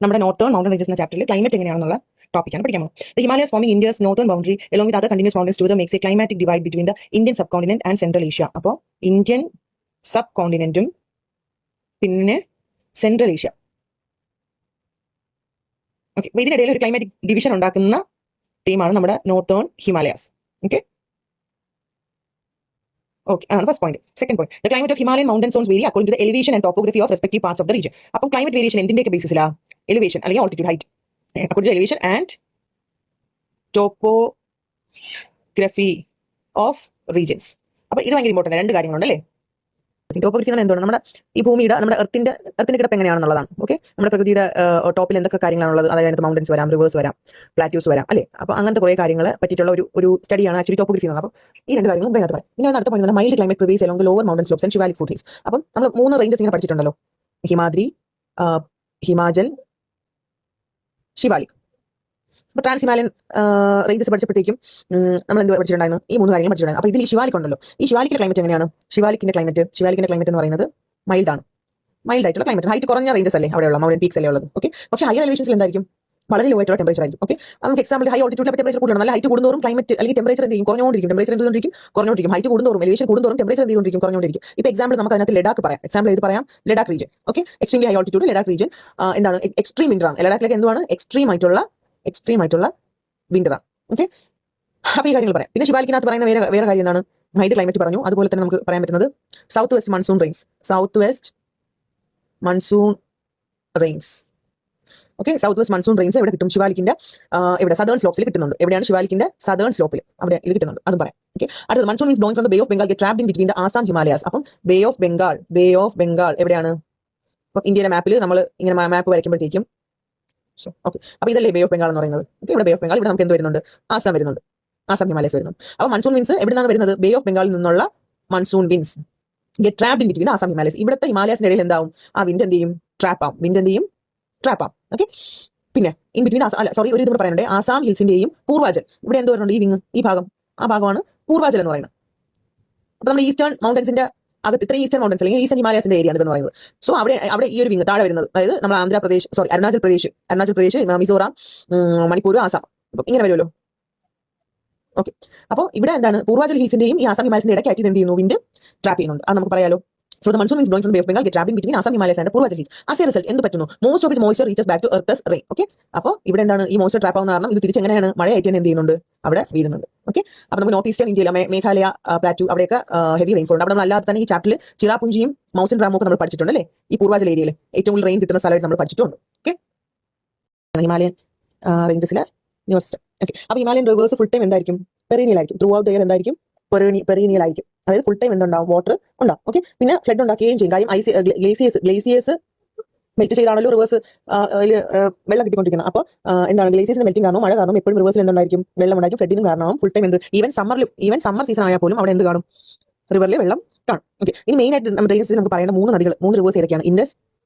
നമ്മുടെ northern mountain ranges എന്ന ചാപ്റ്ററിൽ ക്ലൈമറ്റ് എങ്ങനെയാണെന്നുള്ള ടോപ്പിക്കാണ് പഠിക്കാൻ പോകുന്നത്. The Himalayas forming India's northern boundary along with other continuous mountains to the makes a climatic divide between the Indian subcontinent and Central Asia. അപ്പോൾ Indian sub കോണ്ടിനെന്റും പിന്നെ central Asia, okay, ഇതിനിടയിൽ ഒരു climatic division ഉണ്ടാക്കുന്ന ടീമാണ് നമ്മുടെ northern Himalayas. Okay okay, അതാണ് first point. Second point, the climate of Himalayan mountain zones vary according to the elevation and topography of respective parts of the region. അപ്പം climate variation എന്തിന്റെയൊക്കെ ബേസിസിലാണ്? Elevation അല്ലെങ്കിൽ altitude height, according to elevation and topography of regions. അപ്പോൾ ഇത് ഭയങ്കര important രണ്ട് കാര്യങ്ങളുണ്ടല്ലേ. Topography എന്ന് എന്താണ്? നമ്മുടെ ഈ ഭൂമിയുടെ, നമ്മുടെ എർത്തിന്റെ കിടപ്പ് എങ്ങനെയാണെന്നുള്ളതാണ്. ഓക്കെ, നമ്മുടെ പ്രകൃതിയുടെ ടോപ്പിൽ എന്തൊക്കെ കാര്യങ്ങളാണുള്ളത്, അതായത് മൗണ്ടൻസ് വരാം, റിവേഴ്സ് വരാം, പ്ലാറ്റ്യൂസ് വരാം, അല്ലേ. അപ്പോൾ അങ്ങനത്തെ കുറേ കാര്യങ്ങളെ പറ്റിയിട്ടുള്ള ഒരു സ്റ്റഡിയാണ് ആക്ച്വലി ടോപ്പോഗ്രഫി എന്ന്. അപ്പോൾ ഈ രണ്ട് കാര്യങ്ങളും അതിനകത്ത് പറയാം. ഇനി അടുത്ത point mild climate prevails along the lower mountain slopes and Shivalik foot hills. അപ്പം നമ്മൾ 3 റേഞ്ചസ് ഇങ്ങനെ പഠിച്ചിട്ടുണ്ടല്ലോ, ഹിമാദ്രി, ഹിമാചൽ, ശിവാലിക്. അപ്പോൾ ട്രാൻസ് ഹിമാലയൻ റേഞ്ചസ് പഠിച്ചപ്പോഴത്തേക്കും നമ്മൾ എന്ത് പഠിച്ചിട്ടുണ്ടായിരുന്നു? ഈ 3 കാര്യങ്ങൾ പഠിച്ചിട്ടുണ്ടായിരുന്നു. അപ്പോൾ ഇതിൽ ഈ ശിവാലിക് ഉണ്ടല്ലോ, ഈ ശിവാലിക്കിന്റെ ക്ലൈമറ്റ് എങ്ങനെയാണ്? ശിവാലിക്കിന്റെ ക്ലൈമറ്റ് എന്ന് പറയുന്നത് മൈൽഡ് ആണ്. മൈൽഡ് ആയിട്ടുള്ള ക്ലൈമറ്റ്, ഹൈറ്റ് കുറഞ്ഞ റേഞ്ചസ് അല്ലേ അവിടെയുള്ള മൗണ്ടൻ പീക്സ് അല്ലേ ഉള്ളത്. ഓക്കെ, പക്ഷേ ഹയർ എലിവേഷൻസിൽ എന്തായിരിക്കും? വളരെ ലോ ആയിട്ടുള്ള ടെമ്പറേച്ചർ ആയിരിക്കും. ഓക്കെ, നമുക്ക് എക്സാമ്പിൾ ഹൈ ഓൾട്ടിറ്റ്യൂഡിൽ ടെമ്പറേച്ചർ കൂടുതലാണ്. നല്ല ഹൈറ്റ് കൂടുന്നതോറും ക്ലൈമറ്റ് അല്ലെങ്കിൽ ടെമ്പറേച്ചർ എന്ത് ചെയ്യും? കുറഞ്ഞുകൊണ്ടിരിക്കും. ഹൈറ്റ് കൂടുന്നതോറും എലിവേഷൻ കൂടുന്നതോറും ടെമ്പറേച്ചർ എന്ത് ചെയ്തുകൊണ്ടിരിക്കും? കുറഞ്ഞുകൊണ്ടിരിക്കും. ഇപ്പോൾ എക്സാമ്പിൾ നമുക്ക് അതിനകത്ത് ലഡാക്ക് പറയാം. എക്സാമ്പിൾ ഏത് പറയാം? Ladakh region. Okay, extremely high altitude Ladakh region എന്താണ്? എക്സ്ട്രീം വിന്റർ ആണ്. ലഡാക്കിലേക്ക് എന്താണ്? എക്സ്ട്രീം ആയിട്ടുള്ള വിന്റർ ആണ്. ഓക്കെ, അപ്പോൾ ഈ കാര്യങ്ങൾ പറയാം. പിന്നെ ശിവാലിക്കിനകത്ത് പറയുന്ന വേറെ കാര്യം എന്താണ്? മൈൽഡ് ക്ലൈമറ്റ് പറഞ്ഞു. അതുപോലെ തന്നെ നമുക്ക് പറയാൻ പറ്റുന്നത് south west monsoon rains. Okay, south west monsoon rains എവിടെ കിട്ടും? ശിവാലിക്കിന്റെ ഇവിടെ സദേൺ സ്ലോപ്സിൽ കിട്ടുന്നുണ്ട്. എവിടെയാണ്? ശിവാലിക്കിന്റെ സദേൺ സ്ലോപ്പിൽ അവിടെ ഇത് കിട്ടുന്നുണ്ട്. അതും പറയാം. ഓക്കെ, അടുത്തത് monsoon means blowing from the bay of Bengal get trapped in between the Assam Himalayas. അപ്പം ബേ ഓഫ് ബംഗാൾ എവിടെയാണ്? അപ്പം ഇന്ത്യയുടെ മാപ്പിൽ നമ്മൾ ഇങ്ങനെ മാപ്പ് വരയ്ക്കുമ്പോഴത്തേക്കും, ഓക്കെ, അപ്പോൾ ഇതല്ലേ ബേ ഓഫ് ബംഗാൾ എന്ന് പറയുന്നത്. ഓക്കെ, ഇവിടെ ബേ ഓഫ് ബംഗാൾ, ഇവിടെ നമുക്ക് എന്ത് വരുന്നുണ്ട്? ആസാം വരുന്നുണ്ട്, ആസാം ഹിമാലയസ് വരുന്നുണ്ട്. അപ്പോൾ മൺസൂൺ വിൻസ് എവിടെ നിന്നാണ് വരുന്നത്? ബേ ഓഫ് ബംഗാളിൽ നിന്നുള്ള monsoon wins get trapped in between Assam Himalayas. ഇവിടുത്തെ ഹിമാലയസിന്റെ ഇടയിൽ എന്താവും? ആ വിൻഡ് എന്ത് ചെയ്യും? ട്രാപ്പ് ആവും. ഓക്കെ, പിന്നെ ഇൻ ബിറ്റ്വീൻ ഒരു ഇതുകൂടെ പറയുന്നുണ്ട്, ആസാം ഹിൽസിന്റെയും പൂർവാചൽ. ഇവിടെ എന്ത് വരുന്നുണ്ട്? ഈ ഭാഗമാണ് പൂർവാചൽ എന്ന് പറയുന്നത്. അപ്പോൾ നമ്മൾ ഈസ്റ്റേൺ മൗണ്ടൻസിന്റെ അകത്ത് ഇത്രയും ഈസ്റ്റേൺ മൗണ്ടൻസ് അല്ലെങ്കിൽ ഈസ്റ്റേൺ ഹിമാലയസിന്റെ ഏരിയ എന്ന് പറയുന്നത്. സോ അവിടെ ഈ ഒരു വിങ് താഴെ വരുന്നത്, അതായത് നമ്മൾ അരുണാചൽ പ്രദേശ്, മിസോറാം, മണിപ്പൂർ, ആസാം, ഇങ്ങനെ വരുമല്ലോ. ഓക്കെ, അപ്പോൾ ഇവിടെ എന്താണ്? പൂർവാചൽ ഹിൽസിന്റെയും ഈ ആസാം ഹിമാലയസിന്റെ ഇടയ്ക്കായിട്ട് എന്ത് ചെയ്യുന്നു? വിൻഡ് ട്രാപ്പ് ചെയ്യുന്നുണ്ട്. അത് നമുക്ക് പറയാലോ. So the monsoon winds blowing from the Bay of Bengal get trapped in between Assam Himalayas and the Purvachal Hills. As a result, എന്ത് പറ്റുന്നു? Most of its moisture reaches back to earth as rain. Okay, അപ്പോൾ ഇവിടെ എന്താണ്? ഈ moisture trap ആവുന്ന കാരണം ഇത് തിരിച്ച് എങ്ങനെയാണ്? മഴയായിട്ട് തന്നെ എന്ത് ചെയ്യുന്നുണ്ട്? അവിടെ വീഴുന്നുണ്ട്. ഓക്കെ, അപ്പോൾ നമുക്ക് നോർത്ത് ഈസ്റ്റേൺ ഇന്ത്യയിലെ മേഘാലയ, പ്ലാറ്റു, അവിടെയൊക്കെ ഹെവി റെയിൻഫോൾ ഉണ്ട്. അവിടെ നമ്മൾ അല്ലാതെ തന്നെ ഈ ചാപ്റ്ററിൽ ചിറാപുഞ്ചിയും മൗസിൻ റാമും ഒക്കെ നമ്മൾ പഠിച്ചിട്ടുണ്ട് അല്ലേ. ഈ പൂർവാചൽ ഏരിയയിൽ ഏറ്റവും കൂടുതൽ റെയിൻ കിട്ടുന്ന സ്ഥലമായിട്ട് നമ്മൾ പഠിച്ചിട്ടുണ്ട്. ഓക്കെ, ഹിമാലയൻ റേഞ്ചസിലെ യൂണിവേഴ്സിറ്റി. ഓക്കെ, അപ്പോൾ ഹിമാലയൻ റിവേഴ്സ് ഫുൾ ടൈം എന്തായിരിക്കും? പെരീനിയൽ ആയിരിക്കും. ത്രൂ ഔട്ട് ദ ഇയർ എന്തായിരിക്കും? പെരീനിയൽ ആയിരിക്കും. അതായത് ഫുൾ ടൈം എന്തുണ്ടാവും? വാട്ടർ ഉണ്ടാവും. ഓക്കെ, പിന്നെ ഫ്ലഡ് ഉണ്ടാക്കുകയും ചെയ്യും. കാര്യം ഗ്ലേസിയേഴ്സ് മെൽറ്റ് ചെയ്താണല്ലോ റിവേഴ്സ് വെള്ളം കിട്ടിക്കൊണ്ടിരിക്കുന്നത്. അപ്പോൾ എന്താണ്? ഗ്ലേസിയേഴ്സിന്റെ മെൽറ്റിംഗ് കാരണം, മഴ കാരണം എപ്പോഴും റിവേഴ്സിൽ എന്തുണ്ടായിരിക്കും? വെള്ളം ഉണ്ടായിരിക്കും. ഫ്ലഡിനും കാരണമാവും. Full time even summer season ആയാൽ പോലും അവിടെ എന്ത് കാണും? റിവറിൽ വെള്ളം കാണും. ഓക്കെ, ഇനി മെയിൻ ആയിട്ട് നമ്മുടെ റേഞ്ചസിൽ നമുക്ക് പറയേണ്ട 3 റിവേഴ്സ് ഏതൊക്കെയാണ്? ഇൻഡസ്,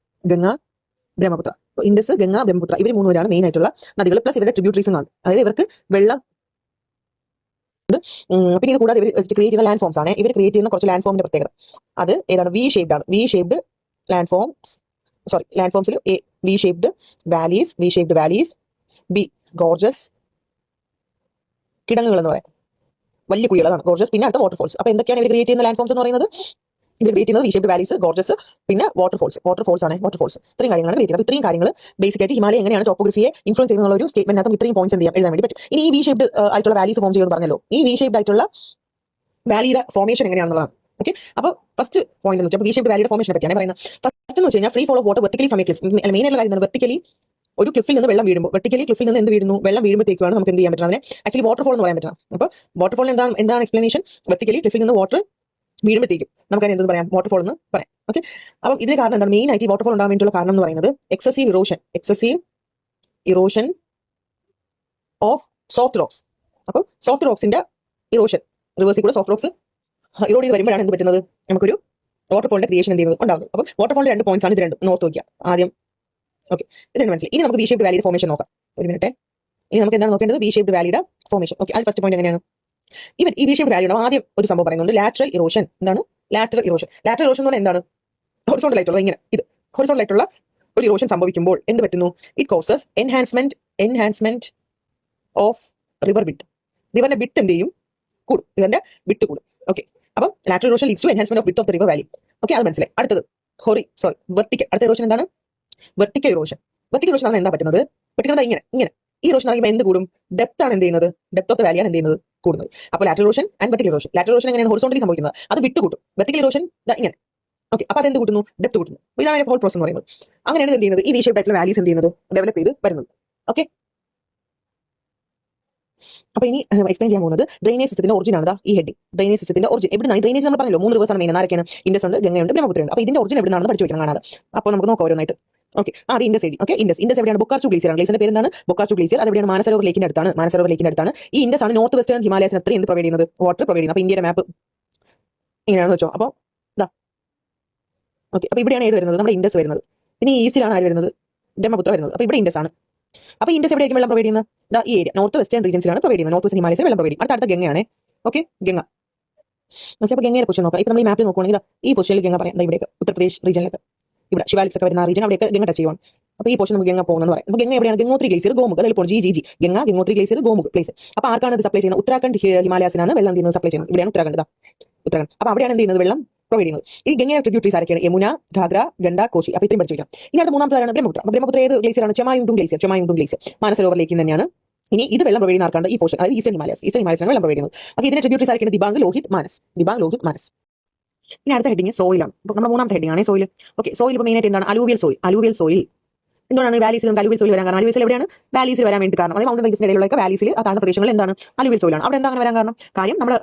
ഗംഗ, ബ്രഹ്മപുത്ര. ഇൻഡസ്, ഗംഗ, ബ്രഹ്മപുത്ര ഇവർ 3 പേരാണ് മെയിൻ ആയിട്ടുള്ള നദികൾ. പ്ലസ് ഇവരുടെ ട്രിബ്യൂട്ടറീസും കാണും. അതായത് ഇവർക്ക് വെള്ളം. പിന്നെ ഇത് കൂടാതെ ഇവർ ക്രിയേറ്റ് ചെയ്യുന്ന ലാൻഡ് ഫോംസ് ആണ്. ഇവർ ക്രിയേറ്റ് ചെയ്യുന്ന കുറച്ച് ലാൻഡ് ഫോമിന്റെ പ്രത്യേകത അത് ഏതാണ്? വി ഷേപ്ഡ് ലാൻഡ് ഫോംസിൽ V shaped valleys, B gorges കിടങ്ങുകൾ എന്ന് പറയാം, വലിയ കുഴികളാണ് ഗോർജസ്. പിന്നെ അടുത്ത വാട്ടർഫോൾസ്. അപ്പോൾ എന്തൊക്കെയാണ് ഇവർ ക്രിയേറ്റ് ചെയ്യുന്ന ലാൻഡ് ഫോംസ് എന്ന് പറയുന്നത്? ഇവർ ക്രിയേറ്റ് ചെയ്യുന്നത് വി ഷേപ്ഡ് വാലീസ്, ഗോർജസ്, പിന്നെ വാട്ടർഫോൾസ്. ഇത്രയും കാര്യങ്ങളാണ് ക്രിയേറ്റ് ചെയ്യുന്നത്. ഇത്രയും കാര്യങ്ങൾ ബേസിക് ആയിട്ട് ഹിമാലയ എങ്ങനെയാണ് ടോപ്പോഗ്രഫിയെ ഇൻഫ്ലുവൻസ് ചെയ്യുന്ന ഒരു സ്റ്റേറ്റ്മെന്റിനകത്ത് ഇത്രയും പോയിന്റ്സ് എഴുതാൻ വേണ്ടി പറ്റും. ഇനി ഈ വി ഷേപ്ഡ് ആയിട്ടുള്ള വാലീസ് ഫോം ചെയ്യുമെന്ന് പറഞ്ഞല്ലോ. ഈ വി ഷേപ്ഡ് ആയിട്ടുള്ള വാലിയുടെ ഫോർമേഷൻ എങ്ങനെയാണെന്നുള്ളതാണ്. ഓക്കെ, അപ്പോൾ ഫസ്റ്റ് പോയിന്റ് എന്ന് വെച്ചാൽ വി ഷേപ്ഡ് വാലിയുടെ ഫോർമേഷനെ പറ്റിയാണ് പറയുന്നത്. ഫസ്റ്റ് എന്ന് വെച്ച് കഴിഞ്ഞാൽ free fall of water vertically from a cliff. Main ആയിട്ടുള്ള കാര്യം വെർട്ടിക്കലി ഒരു ക്ലിഫിൽ നിന്ന് വെള്ളം വീഴുമ്പോൾ, ക്ലിഫിൽ നിന്ന് എന്ത് വീഴുന്നു? വെള്ളം വീഴുമ്പോഴത്തേക്കാണ് നമുക്ക് എന്ത് ചെയ്യാൻ പറ്റുന്നത്? അതിനെ ആക്ച്വലി വാട്ടർഫോൾ എന്ന് പറയാൻ പറ്റണം. അപ്പോൾ വാട്ടർഫോൾ എന്താണ് എക്സ്പ്ലനേഷൻ? വെർട്ടിക്കലി ക്ലിഫിൽ നിന്ന് വാട്ടർ വീഴുമ്പോഴത്തേക്കും നമുക്ക് അതിന് എന്ത് പറയാം? വാട്ടർഫോൾ എന്ന് പറയാം. ഓക്കെ, അപ്പോൾ ഇതിന് കാരണം എന്താണ്? മെയിൻ ആയിട്ട് വാട്ടർഫോൾ ഉണ്ടാകാൻ വേണ്ടിയുള്ള കാരണം എന്ന് പറയുന്നത് excessive erosion of soft rocks. അപ്പോൾ സോഫ്റ്റ് റോക്സിന്റെ ഇറോഷൻ, റിവേഴ്സിൽ കൂടെ സോഫ്റ്റ് റോക്സ് ഇറോഡ് ചെയ്ത് വരുമ്പോഴാണ് എന്ത് പറ്റുന്നത്? നമുക്കൊരു വാട്ടർഫോളിന്റെ ക്രിയേഷൻ എന്ത് ചെയ്യുന്നത്? ഉണ്ടാകും. അപ്പോൾ വാട്ടർഫോളിന്റെ 2 പോയിന്റ്സ് ആണ് ഇത് രണ്ടും. നോർത്ത് നോക്കിയാൽ ആദ്യം. ഓക്കെ, ഇത് മനസ്സിലായി. ഇനി നമുക്ക് വി ഷേപ്ഡ് വാലിയുടെ ഫോർമേഷൻ നോക്കാം. ഒരു മിനിറ്റ്. ഇനി നമുക്ക് എന്താണ് നോക്കേണ്ടത്? വി ഷേപ്ഡ് വാലിയുടെ ഫോർമേഷൻ. ഓക്കെ, അത് ഫസ്റ്റ് പോയിന്റ് എങ്ങനെയാണ്? ഈ വി ഷേപ്ഡ് വാലിയുടെ ആദ്യം ഒരു സംഭവം പറയുന്നുണ്ട്, ലാറ്ററൽ ഇറോഷൻ. എന്താണ് ലാറ്ററൽ ഇറോഷൻ? ലാറ്ററൽ ഇറോഷൻ എന്ന് പറഞ്ഞാൽ എന്താണ്? ഹൊറിസോണ്ടൽ ആയിട്ടുള്ള ഇങ്ങനെ ഇത് ഹൊറിസോണ്ടൽ ആയിട്ടുള്ള ഒരു ഇറോഷൻ സംഭവിക്കുമ്പോൾ എന്ത് പറ്റുന്നു? It causes enhancement of river width. റിവറിന്റെ വിഡ്ത്ത് എന്ത് ചെയ്യും? കൂടും. റിവറിന്റെ വിഡ്ത്ത് കൂടും. ഓക്കെ, അപ്പം lateral erosion leads to enhancement of width of the river valley. Okay, അത് മനസ്സിലായി. അടുത്തത് വെർട്ടിക്കൽ. അടുത്ത ഇറോഷൻ എന്താണ്? Vertical erosion. വെർട്ടിക്കൽ ഇറോഷൻ ആണ് എന്താ പറ്റുന്നത്? വെർട്ടിക്കൽ ഇങ്ങനെ ഇങ്ങനെ ഈ ഇറോഷൻ ആകുമ്പോൾ എന്ത് കൂടും? ഡെപ്ത് ആണ് എന്ത് ചെയ്യുന്നത്? ഡെപ്ത് ഓഫ് ദ വാലിയാണ് എന്ത് ചെയ്യുന്നത്? കൂടുന്നത്. അപ്പോൾ lateral erosion and vertical erosion. Lateral erosion എങ്ങനെയാണ് ഹൊറിസോണ്ടലി സംഭവിക്കുന്നത്? അത് വിട്ട് കൂട്ടും. വെർട്ടിക്കൽ ഇറോഷൻ ഇങ്ങനെ. ഓക്കെ, അപ്പോൾ അതെന്ത് കൂട്ടുന്നു? ഡെപ്ത് കൂട്ടുന്നു. ഇതാണ് ഹോൾ പ്രോസസ് എന്ന് പറയുന്നത്. അങ്ങനെയാണ് എന്ത് ചെയ്യുന്നത്? ഈ വി ഷേപ്പ് ആയിട്ടുള്ള വാലീസ് എന്ത് ചെയ്യുന്നത്? ഡെവലപ്പ് ചെയ്ത് വരുന്നത്. ഓക്കെ, അപ്പോൾ ഇനി എക്സ്പ്ലെയിൻ ചെയ്യാൻ പോകുന്നത് ഡ്രെയിനേജ് സിസ്റ്റത്തിന്റെ ഒറിജിൻ ആണ്. ഈ ഹെഡിങ് ഡ്രെയിനേജ് സിസ്റ്റത്തിന്റെ ഒറിജിൻ എവിടുന്നാണ്? ഡ്രെയിനേജ് നമ്മൾ പറഞ്ഞല്ലോ 3 റിവേഴ്സ് ആണ് മെയിൻ. ആരൊക്കെയാണ്? ഇൻഡസ് ഉണ്ട്, ഗംഗയുണ്ട്, ബ്രഹ്മപുത്രയുണ്ട്. അപ്പോൾ ഇതിന്റെ ഒറിജിൻ എവിടുന്നാണെന്ന് പഠിച്ചു വെക്കണം കാണാതെ. അപ്പോൾ നമുക്ക് നോക്കാം ഓരോന്നായിട്ട്. ഓക്കെ, അത് ഇൻഡസ് എഴുതി. ഓക്കെ, ഇൻഡസ് എവിടെയാണ്? ബൊക്കാർച്ചു ഗ്ലേസിയർ ആണ്. ഗ്ലേസിന്റെ പേര് എന്താണ്? ബൊക്കാർച്ചു ഗ്ലേസിയർ. അത് എവിടെയാണ്? മാനസരോവർ ലേക്കിന്റെ അടുത്താണ്. മാനസരോവർ ലേക്കിന്റെ അടുത്താണ്. ഈ ഇൻഡസ് ആണ് നോർത്ത് വെസ്റ്റേൺ ഹിമാലയസിന് അത്രയും എന്ത് പ്രൊവൈഡ് ചെയ്യുന്നത്? വാട്ടർ പ്രൊവൈഡ് ചെയ്യുന്നത്. അപ്പോൾ ഇന്ത്യയുടെ മാപ്പ് ഇങ്ങനെയാണെന്ന് വെച്ചോ. അപ്പോൾ ഇതാ. ഓക്കെ, അപ്പോൾ ഇവിടെയാണ് ഏത് വരുന്നത്? നമ്മുടെ ഇൻഡസ് വരുന്നത്. പിന്നെ ഈ ഈസ്റ്റിലാണ് ആര് വരുന്നത്? ബ്രഹ്മപുത്ര വരുന്നത്. അപ്പോൾ ഇവിടെ ഇൻഡസ് ആണ്. അപ്പോൾ ഇൻഡസ് എവിടെയായിരിക്കും വെള്ളം പ്രൊവൈഡ് ചെയ്യുന്നത്? ഈ ഏരിയ നോർത്ത് വെസ്റ്റേൺ റീജൻസിലാണ് പ്രൊവൈഡ് ചെയ്യുന്നത്. നോർത്ത് വെസ്റ്റേൺ ഹിമാലയസിൽ വെള്ളം പ്രൊവൈഡ് ചെയ്യും. അടുത്ത ഗംഗയാണ്. ഓക്കെ, ഗംഗ. ഓക്കെ, അപ്പോൾ ഗംഗയുടെ പൊസിഷൻ നോക്കാം. ഇപ്പോൾ നമ്മൾ ഈ മാപ്പിൽ നോക്കുകയാണെങ്കിൽ ഈ പൊസിഷനിൽ ഗംഗ പറയാം. ഇവിടേക്ക് ഉത്തർപ്രദേശ് റീജിയനിലേക്ക് ഇവിടെ ശിവാലിക്സ് ഒക്കെ വരുന്ന റീജൻ അവിടെയൊക്കെ ഗംഗ ടച്ച് ചെയ്യുവാണ്. അപ്പോൾ ഈ പൊസിഷൻ നമുക്ക് ഗംഗ പോകുന്നത് പറയാം. അപ്പോൾ ഗംഗ എവിടെയാണ്? ഗംഗോത്രി ഗ്ലേസിയർ, ഗോമുഖ്. അതിൽ പോകും G Gangotri glacier, Gaumukh place. അപ്പോൾ ആർക്കാണ് ഇത് സപ്ലൈ ചെയ്യുന്നത്? ഉത്തരാഖണ്ഡ് ഹിമാലയസിനാണ് വെള്ളം ചെയ്യുന്നത്, സപ്ലൈ ചെയ്യുന്നത്. ഇവിടെയാണ് ഉത്തരാഖണ്ഡ്. അപ്പോൾ അവിടെയാണ് എന്ത് ചെയ്യുന്നത്? വെള്ളം പ്രൊവൈഡ് ചെയ്യുന്നത്. ഈ ഗംഗയുടെ ട്രിബ്യൂട്ടറീസ് ആരൊക്കെയാണ്? യമുന, ഘാഗ്ര, ഗംഡ, കോശി. അപ്പോൾ ഇത്രയും പഠിച്ചു വയ്ക്കാം. ഇനി അടുത്ത മൂന്നാമത്തെ ബ്രഹ്മപുത്ര. അപ്പോൾ ബ്രഹ്മപുത്ര ഏത് ഗ്ലേസിയറാണ്? ചെമായുണ്ടും ഗ്ലേസിയർ. മാനസരോവർ ലേക്ക് തന്നെയാണ്. ഇനി ഇത് വെള്ളം പ്രൊവൈഡ് ചെയ്യുന്ന ആർക്കാണ്? ഈ പോർഷൻ, അതായത് ഈസ്റ്റേൺ ഹിമാലയസിനാണ് വെള്ളം പ്രൊവൈഡ് ചെയ്യുന്നത്. അപ്പോൾ ഇതിന്റെ ട്രിബ്യൂട്ടറീസ് ആരൊക്കെയാണ്? ദിബാംഗ്, ലോഹിത്, മാനസ്. ഇനി അടുത്ത ഹെഡിങ് സോയിലാണ്. അപ്പോൾ നമ്മുടെ മൂന്നാമത്തെ ഹെഡിങ് ആണ് സോയിൽ. ഓക്കെ, സോയിൽ ഇപ്പോൾ മെയിനായിട്ട് എന്താണ്? Alluvial soil. എന്തുകൊണ്ടാണ് വാലീസിൽ നമുക്ക് അലൂവിയൽ സോയിൽ വരാൻ കാരണം? അലൂവിയൽ എവിടെയാണ്? വാലീസിൽ വരാൻ വേണ്ടി കാരണം അതായത് മൗണ്ടൻ റേഞ്ചസിന്റെ ഇടയിലുള്ള വാലീസിൽ ആ താഴ്ന്ന പ്രദേശങ്ങളിൽ എന്താണ്? അലൂവിയൽ സോയിലാണ്. അവിടെ എന്താ അങ്ങനെ വരാൻ കാരണം? കാര്യം നമ്മുടെ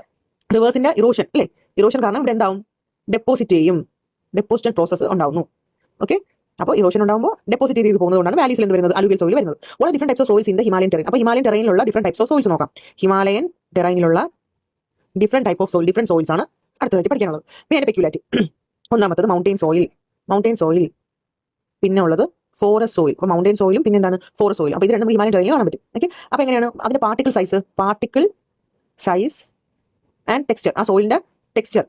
റിവേഴ്സിന്റെ ഇറോഷൻ അല്ലേ? ഇറോഷൻ കാരണം ഇവിടെ എന്താവും? ഡെപ്പോസിറ്റ് പ്രോസസ് ഉണ്ടാവുന്നു. ഓക്കെ, അപ്പോൾ ഇറോഷൻ ഉണ്ടാകുമ്പോൾ ഡെപ്പോസിറ്റ് ചെയ്ത് പോകുന്നതുകൊണ്ടാണ് വാലീസിൽ എന്ത് വരുന്നത്? അലൂവിയൽ സോയിൽ വരുന്നത്. വളരെ different types of soils in the Himalayan terrain. അപ്പോൾ ഹിമാലയൻ ടെറൈനിലുള്ള ഡിഫറെന്റ് ടൈപ്സ് ഓഫ് സോയിൽസ് നോക്കാം. ഹിമാലയൻ ടെറൈനിലുള്ള ഡിഫറെന്റ് ടൈപ്പ് ഓഫ് സോയിൽസ് ആണ് അടുത്തതായിട്ട് പഠിക്കാനുള്ളത്. പിന്നെ അതിന്റെ പെക്യുലാരിറ്റി. ഒന്നാമത്തത് മൗണ്ടെയിൻ സോയിൽ. പിന്നെ ഉള്ളത് ഫോറസ്റ്റ് സോയിൽ. അപ്പോൾ മൗണ്ടെയിൻ സോയിലും പിന്നെ എന്താണ്? ഫോറസ്റ്റ് സോയിലും. അപ്പോൾ ഇത് രണ്ടും ഹിമാലയൻ ടെറൈനിൽ കാണാൻ പറ്റും. ഓക്കെ, അപ്പോൾ എങ്ങനെയാണ് അതിന്റെ പാർട്ടിക്കിൾ സൈസ് ആൻഡ് ടെക്സ്ചർ? ആ സോയിലിന്റെ ടെക്സ്ചർ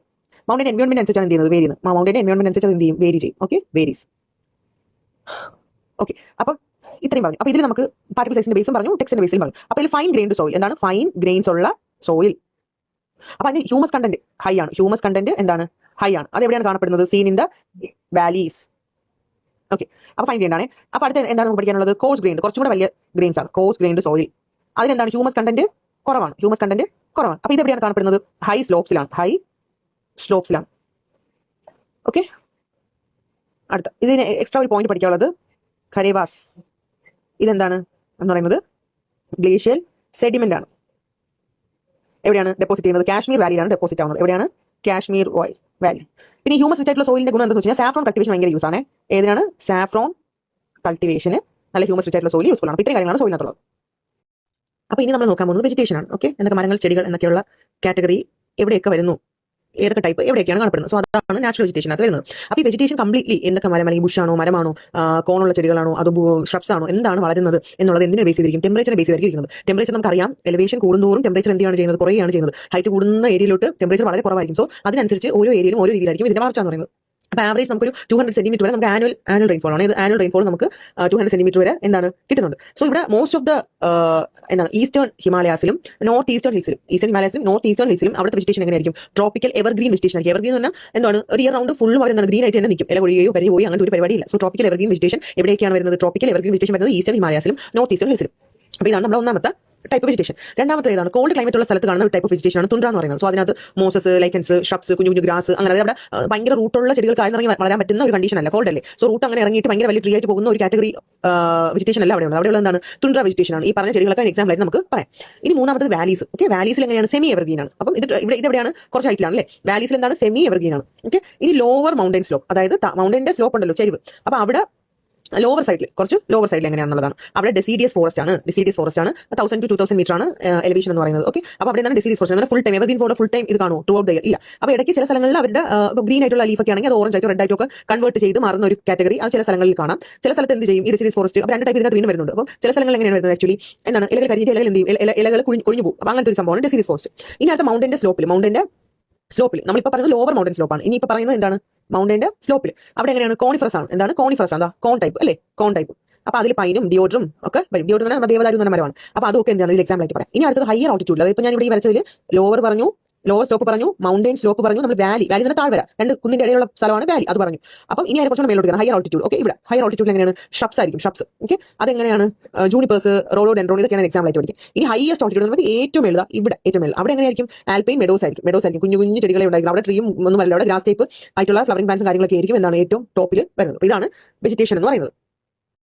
മൗണ്ടൻ എൻവയോൺമെന്റ് അനുസരിച്ചാണ് എന്ത് ചെയ്യുന്നത്? വേരി ചെയ്യുന്നത്. മൗണ്ടൻ എൻവയോൺമെന്റ് അനുസരിച്ച് അത് എന്ത് ചെയ്യും? വേരി ചെയ്യും. Okay, varies. ഓക്കെ, അപ്പം ഇത്രയും പറഞ്ഞു. അപ്പോൾ ഇതിൽ നമുക്ക് പാർട്ടിക്കിൾ സൈസിന്റെ ബേസും പറഞ്ഞു, ടെക്സ്റ്റിന്റെ ബേസിലും പറഞ്ഞു. അപ്പോൾ ഇതിൽ ഫൈൻ ഗ്രെയിൻഡ് സോയിൽ എന്താണ്? ഫൈൻ ഗ്രെയിൻസ് ഉള്ള സോയിൽ. അപ്പോൾ അതിന് ഹ്യൂമസ് കണ്ടന്റ് ഹൈ ആണ്. ഹ്യൂമസ് കണ്ടന്റ് എന്താണ്? ഹൈ ആണ്. അത് എവിടെയാണ് കാണപ്പെടുന്നത്? Seen in the valleys. Okay, അപ്പോൾ ഫൈൻ ഗ്രെയിൻഡ് ആണ്. അപ്പോൾ അടുത്ത എന്താണ് നമുക്ക് പഠിക്കാനുള്ളത്? Coarse grained. കുറച്ചും കൂടെ വലിയ ഗ്രെയിൻസ് ആണ് കോഴ്സ് ഗ്രെയിൻഡ് സോയിൽ. അതിലെന്താണ്? ഹ്യൂമസ് കണ്ടന്റ് കുറവാണ്. അപ്പോൾ ഇത് എവിടെയാണ് കാണപ്പെടുന്നത്? ഹൈ സ്ലോപ്സിലാണ്. ഓക്കെ, അടുത്ത ഇതിന് എക്സ്ട്രാ ഒരു പോയിന്റ് പഠിക്കാനുള്ളത് ഖരേവാസ്. ഇതെന്താണ് എന്ന് പറയുന്നത്? ഗ്ലേഷ്യൽ സെഡിമെന്റ് ആണ്. എവിടെയാണ് ഡെപ്പോസിറ്റ് ചെയ്യുന്നത്? കാശ്മീർ വാലിയിലാണ് ഡെപ്പോസിറ്റ് ആവുന്നത്. എവിടെയാണ്? കാശ്മീർ വാലി. പിന്നെ ഹ്യൂമസ് റിച്ച് ആയിട്ടുള്ള സോയിലിന്റെ ഗുണം എന്താണെന്ന് വെച്ചാൽ സാഫ്രോൺ കൾട്ടിവേഷൻ ഭയങ്കര യൂസ് ആണ്. ഏതിനാണ്? സാഫ്രോൺ കൾട്ടിവേഷന് നല്ല ഹ്യൂമസ് റിച്ച് ആയിട്ടുള്ള സോയിൽ യൂസ്ഫുൾ ആണ്. അപ്പോൾ ഇത്രയും കാര്യങ്ങളാണ് സോയിലിനകത്തുള്ളത്. അപ്പോൾ ഇനി നമ്മൾ നോക്കാൻ പോകുന്നത് വെജിറ്റേഷൻ ആണ്. ഓക്കെ, എന്തൊക്കെ മരങ്ങൾ, ചെടികൾ എന്നൊക്കെയുള്ള കാറ്റഗറി എവിടെയൊക്കെ വരുന്നു, ഏതൊക്കെ ടൈപ്പ് എവിടെയൊക്കെയാണ് കാണപ്പെടുന്നത്? സോ അതാണ് നാച്ചുറൽ വെജിറ്റേഷൻ അത് വരുന്നത്. അപ്പോൾ ഈ വെജിറ്റേഷൻ കംപ്ലീറ്റ്ലി എന്തൊക്കെ മരം, അല്ലെങ്കിൽ ബുഷാണോ, മരമാണോ, കോണുള്ള ചെടികളാണോ, അതോ ഷ്രബ്സ് ആണോ, എന്താണ് വളരുന്നത് എന്നുള്ളത് എന്തിനെ ബേസ് ചെയ്തിരിക്കും? ടെമ്പറേച്ചർ ബേസ് ചെയ്തിരിക്കുന്നത്. ടെമ്പറേച്ചർ നമുക്കറിയാം, എലിവേഷൻ കൂടുന്തോറും ടെമ്പറേച്ചർ എന്താണ് ചെയ്യുന്നത്? കുറയാണ് ചെയ്യുന്നത്. ഹൈറ്റ് കൂടുന്ന ഏരിയയിലോട്ട് ടെമ്പറേച്ചർ വളരെ കുറവായിരിക്കും. സോ അതിനനുസരിച്ച് ഓരോ ഏരിയയിലും ഓരോ രീതിയിലായിരിക്കും ഇതിന്റെ വളർച്ച എന്ന് പറയുന്നത്. അപ്പോൾ ആവറേജ് നമുക്കൊരു 200 സെന്റിമീറ്റർ വരെ നമുക്ക് ആനുവൽ റെയിൻഫോൾ ആണ്. ആനുവൽ റെയിൻഫോൾ നമുക്ക് 200 സെന്റിമീറ്റർ വരെ എന്താണ് കിട്ടുന്നുണ്ട്. സോ ഇവിടെ മോസ്റ്റ് ഓഫ് ദ എന്താണ് ഈസ്റ്റേൺ ഹിമാലയാസിലും നോർത്ത് ഈസ്റ്റേൺ ഹിൽസിലും അവിടുത്തെ വെജിറ്റേഷൻ എങ്ങനെയായിരിക്കും? ട്രോപ്പിക്കൽ എവർഗ്രീൻ വെജിറ്റേഷൻ ആയിരിക്കും. എവർഗ്രീൻ എന്ന് പറഞ്ഞാൽ എന്താണ്? ഒരു ഇയർ റൗണ്ട് ഫുൾ അവർ എന്താണ് ഗ്രീൻ ആയിട്ട് തന്നെ നിൽക്കും. ഇല കൊഴിയോ കരിയോ അങ്ങനത്തെ ഒരു പരിപാടിയില്ല. സോ ട്രോപ്പിക്കൽ എവർഗ്രീൻ വെജിറ്റേഷൻ എവിടെയൊക്കെയാണ് വരുന്നത്? ട്രോപ്പിക്കൽ എവർഗ്രീൻ വെജിറ്റേഷൻ വരുന്നത് ഈസ്റ്റേൺ ഹിമാലയാസിലും നോർത്ത് ഈസ്റ്റേൺ ഹിൽസിലും. അപ്പോൾ ഇതാണ് നമ്മുടെ ഒന്നാമത്തെ ടൈപ്പ് വെജിറ്റേഷൻ. രണ്ടാമത്തെ ഏതാണ്? കോൾഡ് ക്ലൈമറ്റ് ഉള്ള സ്ഥലത്ത് കാണുന്ന ടൈപ്പ് ഓഫ് വെജിറ്റേഷൻ ആണ് തുണ്ട്ര എന്ന് പറയുന്നത്. സോ അതിനകത്ത് മോസസ്, ലൈക്കൻസ്, ഷ്രബ്സ്, കുഞ്ഞു ഗ്രാസ്, അങ്ങനെ അവിടെ ഭയങ്കര റൂട്ടുള്ള ചെടികൾ കാഴ്ന്നിറങ്ങി വളരാൻ പറ്റുന്ന ഒരു കണ്ടീഷൻ അല്ല. കോൾഡ് അല്ലേ? സോ റൂട്ട് അങ്ങനെ ഇറങ്ങിയിട്ട് ഭയങ്കര വലിയ ട്രീ ആയിട്ട് പോകുന്ന ഒരു കാറ്റഗറി വെജിറ്റേഷൻ അല്ല അവിടെയുള്ള എന്താണ്? തുണ്ട്ര വെജിറ്റേഷൻ ആണ്. ഈ പറഞ്ഞ ചെടികളൊക്കെ എക്സാമ്പിൾ ആയിട്ട് നമുക്ക് പറയാം. ഇനി മൂന്നാമത് വാലീസ്. ഓക്കെ, വാലീസിൽ എങ്ങനെയാണ്? സെമി എവർഗ്രീൻ ആണ്. അപ്പം ഇതെവിടെയാണ്? കുറച്ച് ഹൈറ്റിലാണ് അല്ലേ? വാലീസിൽ എന്താണ്? സെമി എവർഗ്രീൻ ആണ്. ഓക്കെ, ഇനി ലോവർ മൗണ്ടൻ സ്ലോപ്പ്, അതായത് മൗണ്ടന്റെ സ്ലോപ്പ് ഉണ്ടല്ലോ, ചെരിവ്. അപ്പോൾ അവിടെ ലോവർ സൈഡിൽ എങ്ങനെയാണെന്നുള്ളതാണ്. അവിടെ ഡെസിഡിയസ് ഫോറസ്റ്റ് ആണ്. 1000 to 2000 മീറ്റർ ആണ് എലിവേഷൻ എന്ന് പറയുന്നത്. ഓക്കെ, അപ്പോൾ അവിടെ എന്താണ്? Deciduous forest full time evergreen for full time ഇത് കാണുമോ? ത്രൂ ഔട്ട് ദ ഇയർ ഇല്ല. അപ്പോൾ ഇടയ്ക്ക് ചില സ്ഥലങ്ങളിൽ അവരുടെ ഗ്രീൻ ആയിട്ടുള്ള ലീഫ് ഒക്കെ ആണെങ്കിൽ അത് ഓറഞ്ച് ആയിട്ടോ റെഡ് ആയിട്ടോ ഒക്കെ കൺവേർട്ട് ചെയ്ത് മാറുന്ന ഒരു കാറ്റഗറി അത് ചില സ്ഥലങ്ങളിൽ കാണാം. ചില സ്ഥലത്ത് എന്ത് ചെയ്യും? ഈ ഡെസിഡിയസ് ഫോറസ്റ്റ്. അപ്പോൾ രണ്ട് ടൈപ്പ് ഇതിനകത്ത് വീണ്ടും വരുന്നുണ്ട്. അപ്പോൾ ചില സ്ഥലങ്ങളിൽ എങ്ങനെയാണ് വരുന്നത്? ആക്ച്വലി എന്താണ്? ഇലകൾ കരിഞ്ഞിട്ട് ഇലകൾ എന്ത് ചെയ്യും? ഇലകൾ കൊഴിഞ്ഞു പോകും. അപ്പോൾ അങ്ങനത്തെ ഒരു സംഭവമാണ് ഡെസിഡിയസ് ഫോറസ്റ്റ്. ഇനി അടുത്ത മൗണ്ടന്റെ സ്ലോപ്പിൽ നമ്മളിപ്പോൾ പറയുന്നത് ലോവർ മൗണ്ടൻ സ്ലോപ്പാണ്. ഇനി ഇപ്പോൾ പറയുന്നത് എന്താണ്? മൗണ്ടന്റെ സ്ലോപ്പിൽ അവിടെ എങ്ങനെയാണ് കോണിഫറസ് ആണ്. എന്താണ് കോണിഫറസ് ആണ്, കോൺ ടൈപ്പ് അല്ലേ, കോൺ ടൈപ്പ്. അപ്പോൾ അതിൽ പൈനും ഡിയോഡ്രും ഒക്കെ വരും. ഡിയോഡ്രം നമ്മുടെ ദേവദാരു എന്ന മരമാണ്. അപ്പോൾ അതൊക്കെ എന്താണ് ഇതിൽ എക്സാമ്പിൾ ആയിട്ട് പറയാം. ഇനി അടുത്തത് ഹയർ ഓൾട്ടിറ്റ്യൂഡ്. അതിപ്പോൾ ഞാൻ ഇവിടെ ഈ വരച്ചതിൽ ലോവർ പറഞ്ഞു, ലോവർ സ്ലോപ്പ് പറഞ്ഞു, മൗണ്ടൻ സ്ലോപ്പ് പറഞ്ഞു, നമ്മൾ വാലി തന്നെ താഴ്വര, രണ്ട് കുന്നിന്റെ ഇടയിലുള്ള സ്ഥലമാണ് വാലി, അത് പറഞ്ഞു. അപ്പം ഇനി അതിനെ കുറച്ചുകൂടെ മേലോട്ട് ഹയർ ഓൾട്ടിറ്റ്യൂഡ്. ഓക്കെ, ഇവിടെ ഹയർ ഓൾട്ടിറ്റ്യൂഡിൽ എങ്ങനെയാണ് ഷ്രബ്സ് ആയിരിക്കും, ഷ്രബ്സ്. ഓക്കെ, അതെങ്ങനെയാണ് ജൂണിപ്പേഴ്സ്, റോഡോഡെൻഡ്രോൺ, ഇതൊക്കെയാണ് എക്സാമ്പിൾ ആയിട്ട് പഠിക്കുക. ഇനി ഹയസ്റ്റ് ഓൾട്ടിറ്റ്യൂഡ് എന്ന് പറയുന്നത് ഏറ്റവും മേളുക, ഇവിടെ ഏറ്റവും മേളുക. അവിടെ എങ്ങനെയായിരിക്കും ആൽപൈൻ മെഡോസ് ആയിരിക്കും, മെഡോസ് ആയിരിക്കും, കുഞ്ഞു കുഞ്ഞു ചെടികളെ ഉണ്ടായിരിക്കും. അവിടെ ട്രീയും ഒന്നും അല്ല, അവിടെ ഗ്രാസ് ടൈപ്പ് ആയിട്ടുള്ള ഫ്ലവറിംഗ് പ്ലാന്റ്സും കാര്യങ്ങളൊക്കെ ആയിരിക്കും എന്താണ് ഏറ്റവും ടോപ്പിൽ വരുന്നത്. അപ്പോൾ ഇതാണ് വെജിറ്റേഷൻ എന്ന് പറയുന്നത്.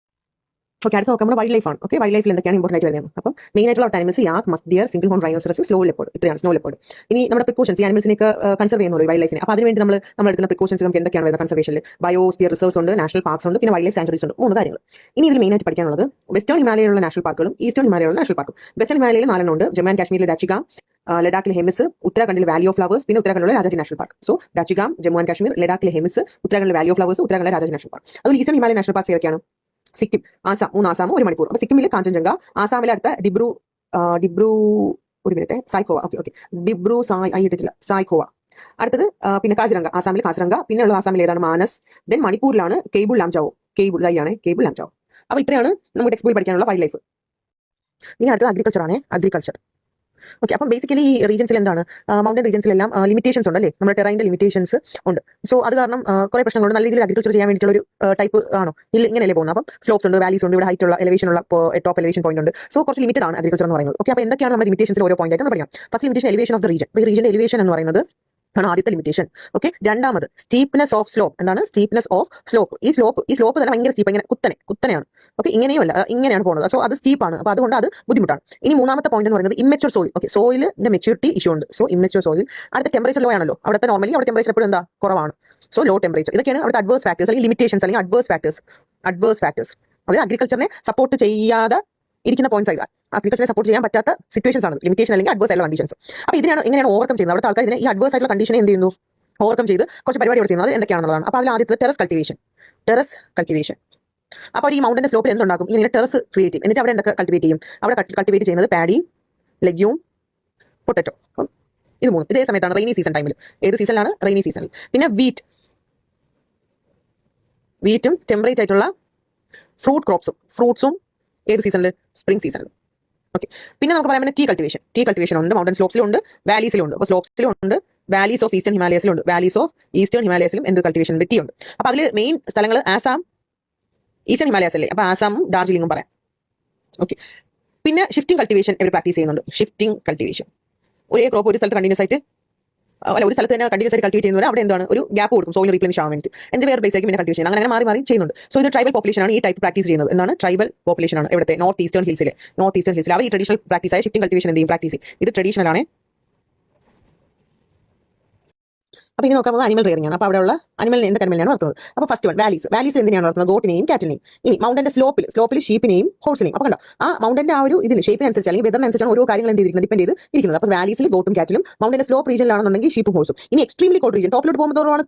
ഓക്കെ, അടുത്ത നോക്കാം, നമ്മുടെ വൈൽഡ് ലൈഫ് ആണ്. ഓക്കെ, വൈൽഡ് ലൈഫിൽ എന്തൊക്കെയാണ് ഇമ്പോർട്ടൻ്റ് ആയിട്ട് വരുന്നത്. അപ്പം മെയിൻ ആയിട്ടുള്ള animals yak, musk deer, single horn rhinoceros, snow leopard, ഇത്രയാണ് സ്നോ ലെപ്പോർഡ്. ഇനി നമ്മുടെ പ്രിക്കോഷൻസ്, ഈ ആനിമൽസിനൊക്കെ കൺസർവ് ചെയ്യുന്നുള്ളൂ വൈൽഡ് ലൈഫിനെ. അപ്പോൾ അതിനുവേണ്ടി നമ്മൾ എടുക്കുന്ന പ്രിക്കോഷൻസ് നമുക്ക് എന്തൊക്കെയാണ് വരുന്നത് കൺസർവേഷനിൽ? ബയോസ്ഫിയർ റിസർവ്സ് ഉണ്ട്, നാഷണൽ പാർക്സ് ഉണ്ട്, പിന്നെ വൈൽഡ് ലൈഫ് സാങ്ച്വറീസ് ഉണ്ട്. 3 കാര്യങ്ങൾ. ഇനി ഇതിൽ മെയിനായിട്ട് പഠിക്കാനുള്ളത് വെസ്റ്റേൺ ഹിമാലയയിലുള്ള നാഷണൽ പാർക്കുകളും ഈസ്റ്റേൺ ഹിമാലയയിലുള്ള നാഷണൽ പാർക്കും. വെസ്റ്റേൺ ഹിമാലയയിൽ 4 ഉണ്ട്. ജമ്മു ആൻഡ് കാശ്മീരിലെ ഡാച്ചിഗാം, ലഡാക്കിലെ ഹെമിസ്, ഉത്തരാഖണ്ഡിലെ വാലി ഓഫ് ഫ്ലവേഴ്സ്, പിന്നെ ഉത്തരാഖണ്ഡിലെ Rajaji national park. So Dachigam, Jammu and Kashmir, ലഡാക്കിലെ ഹെമിസ്, ഉത്തരാഖണ്ഡിലെ വാലി ഓഫ് ഫ്ലവേഴ്സ്, ഉത്തരാഖണ്ഡിലെ രാജാജി നാഷണൽ പാർക്ക്. അതുപോലെ ഈസ്റ്റേൺ ഹിമാലയ നാഷണൽ പാർക്സ് ഏതൊക്കെയാണ്? സിക്കിം, ആസാം, 3 ആസാമും 1 മണിപ്പൂർ. അപ്പോൾ സിക്കിമിൽ കാഞ്ചൻജംഗ, ആസാമിലെ അടുത്ത ഡിബ്രു ഒരു മിനിറ്റ് സായ്ക്കോവ. ഓക്കെ, ഡിബ്രു സായ്ക്കോവ. അടുത്തത് പിന്നെ കാസിരംഗ, ആസാമിൽ കാസിരംഗ. പിന്നെ ഉള്ള ആസാമിൽ ഏതാണ്? മാനസ്. ദെൻ മണിപ്പൂരിലാണ് കേബിൾ ലാംജാവോ, കേബിൾ ലാംജാവോ. അപ്പോൾ ഇത്രയാണ് നമുക്ക് ടെക്സ്റ്റ് ബുക്കിൽ പഠിക്കാനുള്ള വൈൽഡ് ലൈഫ്. ഇനി അടുത്തത് അഗ്രികൾച്ചർ ആണ്, അഗ്രികൾച്ചർ. ഓക്കെ, അപ്പം ബേസിക്കലി ഈ റീജൻസിൽ എന്താണ്, മൗണ്ടൻ റീജൻസിലെല്ലാം ലിമിറ്റേഷൻസ് ഉണ്ടല്ലേ, നമ്മുടെ ടെറൈൻ്റെ ലിമിറ്റേഷൻസ് ഉണ്ട്. സോ അത് കാരണം കുറേ പ്രശ്നങ്ങളുണ്ട്. നല്ല രീതിയിൽ അഗ്രികൾച്ചർ ചെയ്യാൻ വേണ്ടിയിട്ടുള്ള ഒരു ടൈപ്പ് ആണോ ഇങ്ങനെയല്ലേ പോകുന്നത്. അപ്പം സ്ലോപ്സ് ഉണ്ട്, വാലീസ് ഉണ്ട്, ഇവിടെ ഹൈറ്റ് ഉള്ള എലിവേഷൻ ഉള്ള ടോപ്പ് എലിവേഷൻ പോയിന്റ് ഉണ്ട്. സോ കുറച്ച് ലിമിറ്റഡ് ആണ് അഗ്രികൾച്ചർ എന്ന് പറയുന്നത്. ഓക്കെ, അപ്പോൾ എന്തൊക്കെയാണ് നമ്മുടെ ലിമിറ്റേഷൻസിൽ ഓരോ പോയിന്റ് ആയിട്ട് പഠിക്കാം. First limitation elevation of the region. ഈ റീജന്റെ എലിവേഷൻ എന്ന് പറയുന്നത് ആണ് ആദ്യത്തെ ലിമിറ്റേഷൻ. ഓക്കെ, രണ്ടാമത് സ്റ്റീപ്നെസ് ഓഫ് സ്ലോപ്പ്. എന്താണ് സ്റ്റീപ്നെസ് ഓഫ് സ്ലോപ്പ്? ഈ സ്ലോപ്പ് തന്നെ ഭയങ്കര സ്റ്റീപ്പ്, ഇങ്ങനെ കുത്തനെയാണ്. ഓക്കെ, ഇങ്ങനെയും അല്ല, ഇങ്ങനെയാണ് പോകുന്നത്. സോ അത് സ്റ്റീപ്പാണ്, അപ്പോൾ അതുകൊണ്ട് അത് ബുദ്ധിമുട്ടാണ്. ഇനി മൂന്നാമത്തെ പോയിന്റ് എന്ന് പറയുന്നത് ഇമ്മച്വർ സോയിൽ. ഓക്കെ, സോയിലിന്റെ മെച്യൂരിറ്റി ഇഷ്യൂ ഉണ്ട്. So immature soil. അടുത്ത ടെമ്പറേച്ചർ ലോ ആണല്ലോ, അവിടുത്തെ നോർമലി അവിടെ ടെമ്പറേച്ചർ എപ്പോഴും എന്താ കുറവാണ്. So low temperature. ഇതൊക്കെയാണ് അവിടുത്തെ അഡ്വേഴ്സ് ഫാക്ടേഴ്സ് അല്ലെങ്കിൽ ലിമിറ്റേഷൻസ് അല്ലെങ്കിൽ അഡ്വേഴ്സ് ഫാക്ടേഴ്സ്. അതായത് അഗ്രികൾച്ചറിനെ സപ്പോർട്ട് ചെയ്യാതെ ഇരിക്കുന്ന പോയിന്റ്സ് ആയി, അഗ്രികൾച്ചറെ സപ്പോർട്ട് ചെയ്യാൻ പറ്റാത്ത സിറ്റുവേഷൻസ് ആണ് ലിമിറ്റേഷൻ അല്ലെങ്കിൽ അഡ്വേഴ്സ് ആയിട്ടുള്ള കണ്ടീഷൻസ്. അപ്പോൾ എങ്ങനെയാണ് ഓവർകം ചെയ്യുന്നത്? അവിടുത്തെ ആൾക്കാർ ഈ അഡ്വേഴ്സ് ആയിട്ടുള്ള കണ്ടീഷനെ എന്ത് ചെയ്യുന്നു? ഓവർകം ചെയ്ത് കുറച്ച് പരിപാടി ഇവിടെ ചെയ്യുന്നത് എന്തൊക്കെയാണെന്നുള്ളതാണ്. അപ്പോൾ അതിൽ ആദ്യത്തെ ടെറസ് കൾട്ടിവേഷൻ. അപ്പോൾ ഈ മൗണ്ടന്റെ സ്ലോപ്പിൽ എന്തുണ്ടാക്കും? ഇങ്ങനെ ടെറസ് ക്രിയേറ്റ് ചെയ്യും. എന്നിട്ട് അവിടെ എന്തൊക്കെ കൾട്ടിവേറ്റ് ചെയ്യും? അവിടെ കൾട്ടിവേറ്റ് ചെയ്യുന്നത് പാഡി, ലെഗ്യൂം, പൊട്ടറ്റോ. അപ്പം ഇത് 3 ഇതേ സമയത്താണ്, റെയിനി സീസൺ ടൈമിൽ. ഏത് സീസണിലാണ്? റെയിനി സീസണിൽ. പിന്നെ വീറ്റും ടെമ്പറേറ്റ് ആയിട്ടുള്ള ഫ്രൂട്ട്സും ഏത് സീസണിൽ? സ്പ്രിംഗ് സീസണിൽ. ഓക്കെ, പിന്നെ നമുക്ക് പറയാൻ പറ്റുന്ന ടീ കൾട്ടിവേഷൻ ഉണ്ട്. മൗണ്ടൻ സ്ലോപ്സിലുണ്ട്, വാലീസിലുണ്ട്. അപ്പോൾ സ്ലോപ്സിലുണ്ട്, വാലീസ് ഓഫ് ഈസ്റ്റേൺ ഹിമാലയസിലുണ്ട്, വാലീസ് ഓഫ് ഈസ്റ്റേൺ ഹിമാലയസിലും എന്ത് കൾട്ടിവേഷൻ ഉണ്ട്? ടീ ഉണ്ട്. അപ്പോൾ അതിൽ മെയിൻ സ്ഥലങ്ങൾ ആസാം, ഈസ്റ്റേൺ ഹിമാലയസ് അല്ലേ, അപ്പോൾ ആസാമും ഡാർജിലിംഗും പറയാം. ഓക്കെ, പിന്നെ ഷിഫ്റ്റിംഗ് കൾട്ടിവേഷൻ ഇവർ പ്രാക്ടീസ് ചെയ്യുന്നുണ്ട്. ഷിഫ്റ്റിംഗ് കൾട്ടിവേഷൻ, ഒരേ ക്രോപ്പ് ഒരു സ്ഥലത്ത് കണ്ടിന്യൂസ് ആയിട്ട് ഒരു സ്ഥലത്ത് തന്നെ കണ്ടിന്യൂസ് ആയിട്ട് കൾട്ടിവേറ്റ് ചെയ്യുന്നവർ അവിടെ എന്താണ് ഒരു ഗ്യാപ്പ് കൊടുക്കും, സോയിൽ റീപ്ലേനിഷ് ആവാൻ വേണ്ടി. എൻ്റെ വേറെ ബേസിലേക്ക് പിന്നെ കൾട്ടിവേഷൻ അങ്ങനെ മാറി ചെയ്യുന്നുണ്ട്. സോ ഇത് ട്രൈബൽ പോപ്പുലേഷൻ ആണ് ഈ ടൈപ്പ് പ്രാക്ടീസ് ചെയ്യുന്നത്. എന്താണ്? ട്രൈബൽ പോപ്പുലേഷൻ ആണ് ഇവിടുത്തെ നോർത്ത് ഈസ്റ്റേൺ ഹിൽസിൽ അവർ ഈ ട്രഡീഷണൽ പ്രാക്ടീസ് ആയ ഷിഫ്റ്റിംഗ് കൾട്ടിവേഷൻ എന്ത് ചെയ്യും? പ്രാക്ടീസ് ചെയ്യും. ഇത് ട്രഡീഷണൽ ആണ്. അപ്പോൾ ഇനി നോക്കാൻ പോകുന്നത് അനിമൽ റിയറിംഗ് ആണ്. അപ്പോൾ അവിടെയുള്ള അനിമലിനെ എന്തൊക്കെ അനിമലിനെയാണ് വളർത്തുന്നത്? അപ്പോൾ ഫസ്റ്റ് വൺ വാലീസ് എന്തിനാണ് വളർത്തുന്നത്? ഗോട്ടിനെയും കാറ്റിനെയും. ഇനി മൗണ്ടന്റെ സ്ലോപ്പിൽ ഷീപ്പിനെയും ഹോഴ്സിനെയും. അപ്പോൾ കണ്ടോ, ആ മൗണ്ടന്റെ ആ ഒരു ഇതിന് ഷേപ്പിനനുസരിച്ച് അല്ലെങ്കിൽ വെതറിനനുസരിച്ചാണ് ഓരോ കാര്യങ്ങൾ എന്ത് ചെയ്തിരിക്കുന്നത്, ഡിപ്പെൻഡ് ചെയ്തിരിക്കുന്നത്. അപ്പോൾ വാലീസിൽ ഗോട്ടും കാറ്റിലും, മൗണ്ടന്റെ സ്ലോപ്പ് റീജിയനിലാണെന്നുണ്ടെങ്കിൽ ഷീപ്പും ഹോഴ്സും. ഇനി എക്സ്ട്രീംലി കോൾഡ് റീജിയൻ, ടോപ്പിലോട്ട് പോകുമ്പോഴാണ്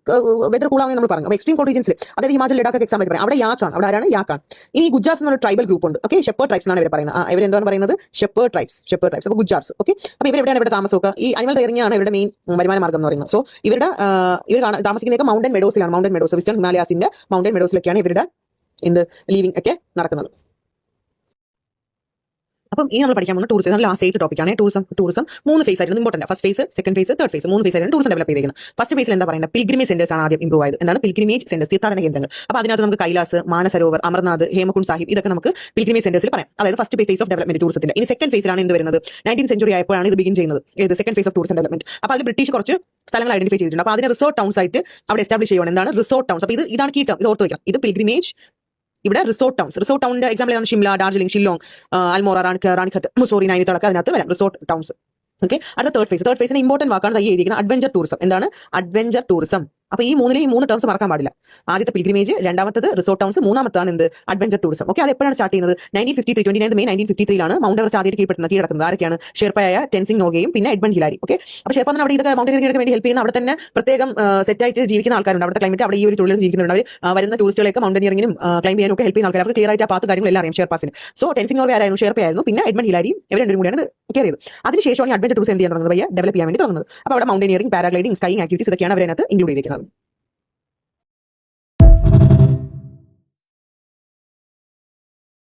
വെതർ കൂളാണെന്ന് നമ്മൾ പറഞ്ഞു. അപ്പോൾ എക്സ്ട്രീം കോൾഡ് റീജിയൻസിൽ, അതായത് ഹിമാചൽ ലഡാക്ക് എക്സാമ്പിൾ പറയാം, അവിടെ യാക്കാണ്. അവിടെ ആരാണ്? യാക്കാണ്. ഇനി ഗുജാസ് എന്നുള്ള ട്രൈബൽ ഗ്രൂപ്പ് ഉണ്ട്. ഓക്കെ, ഷെപ്പേർഡ് ട്രൈബ്സ് എന്നാണ് ഇവർ പറയുന്നത്. ഇവരെന്താണ് പറയുന്നത്? Shepherd tribes. അപ്പോൾ ഗുജാർസ്. ഓക്കെ, അപ്പോൾ ഇവരെവിടെയാണ് ഇവിടെ താമസമൊക്കെ? ഈ അനിമൽ റിയറിംഗ് ആണ് ഇവരുടെ മെയിൻ വരുമാന മാർഗ്ഗം എന്ന് പറയുന്നത്. സോ ഇവർ താമസിക്കുന്നതൊക്കെ മൗണ്ടൻ മെഡോസിലാണ്. വെസ്റ്റേൺ ഹിമാലയാസിന്റെ മൗണ്ടൻ മെഡോസിലൊക്കെയാണ് ഇവരുടെ ലീവിംഗ് ഒക്കെ നടക്കുന്നത്. അപ്പം ഈ നമ്മൾ പഠിക്കാൻ പോകുന്ന ടൂറിസം നമ്മൾ ലാസ്റ്റ് 8 ടോപ്പിക്കാണ്. ടൂറിസം 3 ഫേസ് ആയിരുന്നു important. First phase, second phase, third phase, 3 phase ആയിരുന്നു ടൂറിസം ഡെവലപ്പ് ചെയ്തിരിക്കുന്നത്. ഫസ്റ്റ് ഫേസിൽ എന്താ പറയുന്നത്? പിൽഗ്രിമേജ് സെന്റേഴ്സ് ആണ് ആദ്യം ഇംപ്രൂവ് ആയത്. എന്താണ് പിൽഗ്രിമേജ് സെന്റേഴ്സ്? തീർത്ഥാടന കേന്ദ്രങ്ങൾ. അപ്പോൾ അതിനകത്ത് നമുക്ക് കൈലാസ്, മാനസരോവർ, അമർനാഥ്, ഹേമകുണ്ട് സാഹിബ്, ഇതൊക്കെ നമുക്ക് പിൽഗ്രിമേജ് സെന്റേഴ്സിൽ പറയാം. അതായത് ഫസ്റ്റ് ഫേസ് ഓഫ് ഡെവലപ്മെന്റ് ടൂറിസത്തിൽ. ഇനി സെക്കൻഡ് ഫേസിലാണ് എന്ത് വരുന്നത്? 19th സെഞ്ചുറി ആയപ്പോഴാണ് ഇത് ബിഗിൻ ചെയ്യുന്നത്. Second phase of tourism development. അപ്പോൾ അതിൽ ബ്രിട്ടീഷ് കുറച്ച് സ്ഥലങ്ങൾ ഐഡന്റിഫൈ ചെയ്തിട്ടുണ്ട്. അപ്പോൾ അതിനെ റിസോർട്ട് ടൗൺസ് ആയിട്ട് അവിടെ എസ്റ്റാബ്ലിഷ് ചെയ്യുകയാണ്. എന്താണ് റിസോർട്ട് ടൗൺസ്? അപ്പോൾ ഇതാണ് കീ ടേം, ഇത് ഓർത്ത് വയ്ക്കണം. ഇത് പിൽഗ്രിമേജ്, ഇവിടെ റിസോർട്ട് ടൗണിന്റെ എക്സാമ്പിൾ ആണ് ഷിംല, ഡാർജിലിംഗ്, ഷില്ലോങ്, അൽമോറ, റാണിഖട്ട്, മുസോറി, നൈനിതാൾ ഒക്കെ അതിനകത്ത് വരാം റിസോർട്ട് ടൗൺസ്. ഓക്കെ, അടുത്ത തേർഡ് ഫേസിന് ഇമ്പോർട്ടന്റ് വാക്കാണ് എഴുതിയിരിക്കുന്നത് അഡ്വഞ്ചർ ടൂറിസം. എന്താണ് അഡ്വഞ്ചർ ടൂറിസം? അപ്പോൾ ഈ 3 ടേംസ് മറക്കാൻ പാടില്ല. ആദ്യത്തെ പിൽഗ്രിമേജ്, രണ്ടാമത്തത് റിസോർട്ട് ടൗൺസ്, മൂന്നാമത്താണ് എന്ത്? Adventure tourism. ഓക്കെ, അത് എപ്പോഴാണ് സ്റ്റാർട്ട് ചെയ്യുന്നത്? 29 മെയ് 1953 മൗണ്ട് എവറസ്റ്റ് ആദ്യമായിട്ട് കീഴടക്കുന്നത്. ആരൊക്കെയാണ്? ഷെർപ്പയായ ടെൻസിംഗ് നോർഗെയും പിന്നെ എഡ്മണ്ട് ഹിലാരി. ഓക്കെ, അപ്പോൾ ഷെർപ്പ അവിടെ ഇതൊക്കെ മൗണ്ടൻ കീഴടക്കാൻ വേണ്ടി ഹെൽപ്പ് ചെയ്യുന്ന അവിടെ തന്നെ പ്രത്യേകം സെറ്റായിട്ട് ജീവിക്കുന്ന ആൾക്കാരുണ്ട്. അവിടുത്തെ ക്ലൈമറ്റ്, അവിടെ ഈ ഒരു തൊഴിൽ ജീവിക്കുന്നുണ്ട്. അവർ വരുന്ന ടൂറിസ്റ്റുകളൊക്കെ മൗണ്ടനിയറിംഗിനും ക്ലൈംബ് ചെയ്യാനും ഒക്കെ ഹെൽപ്പ് ചെയ്യുന്ന ആൾക്കാർ. അവർക്ക് ക്ലിയർ ആയിട്ട് ആ പാത്ത് കാര്യങ്ങളെല്ലാം അറിയാം ഷെർപ്പാസിന്. സോ ടെൻസിംഗ് നോർഗെ ആയിരുന്നു? ഷെർപ്പയായിരുന്നു. പിന്നെ എഡ്മണ്ട് ഹിലാരിയും ഇവർ രണ്ടും കൂടിയാണ് കെയർ ചെയ്തത്. അതിനുശേഷമാണ് ഈ അഡ്വഞ്ചർ ടൂറിസം എന്ത് ചെയ്യാൻ തുടങ്ങുന്നത്? ഡെവലപ്പ് ചെയ്യാൻ വേണ്ടി തുടങ്ങുന്നത്. അപ്പോൾ അവിടെ മൗണ്ടനിയറിംഗ്, പാരാഗ്ലൈഡിംഗ്, സ്കൈയിങ് ആക്ടിവിറ്റീസ് ഇതൊക്കെയാണ് അവരതിനകത്ത് ഇൻക്ലൂഡ് ചെയ്തിരിക്കുന്നത്.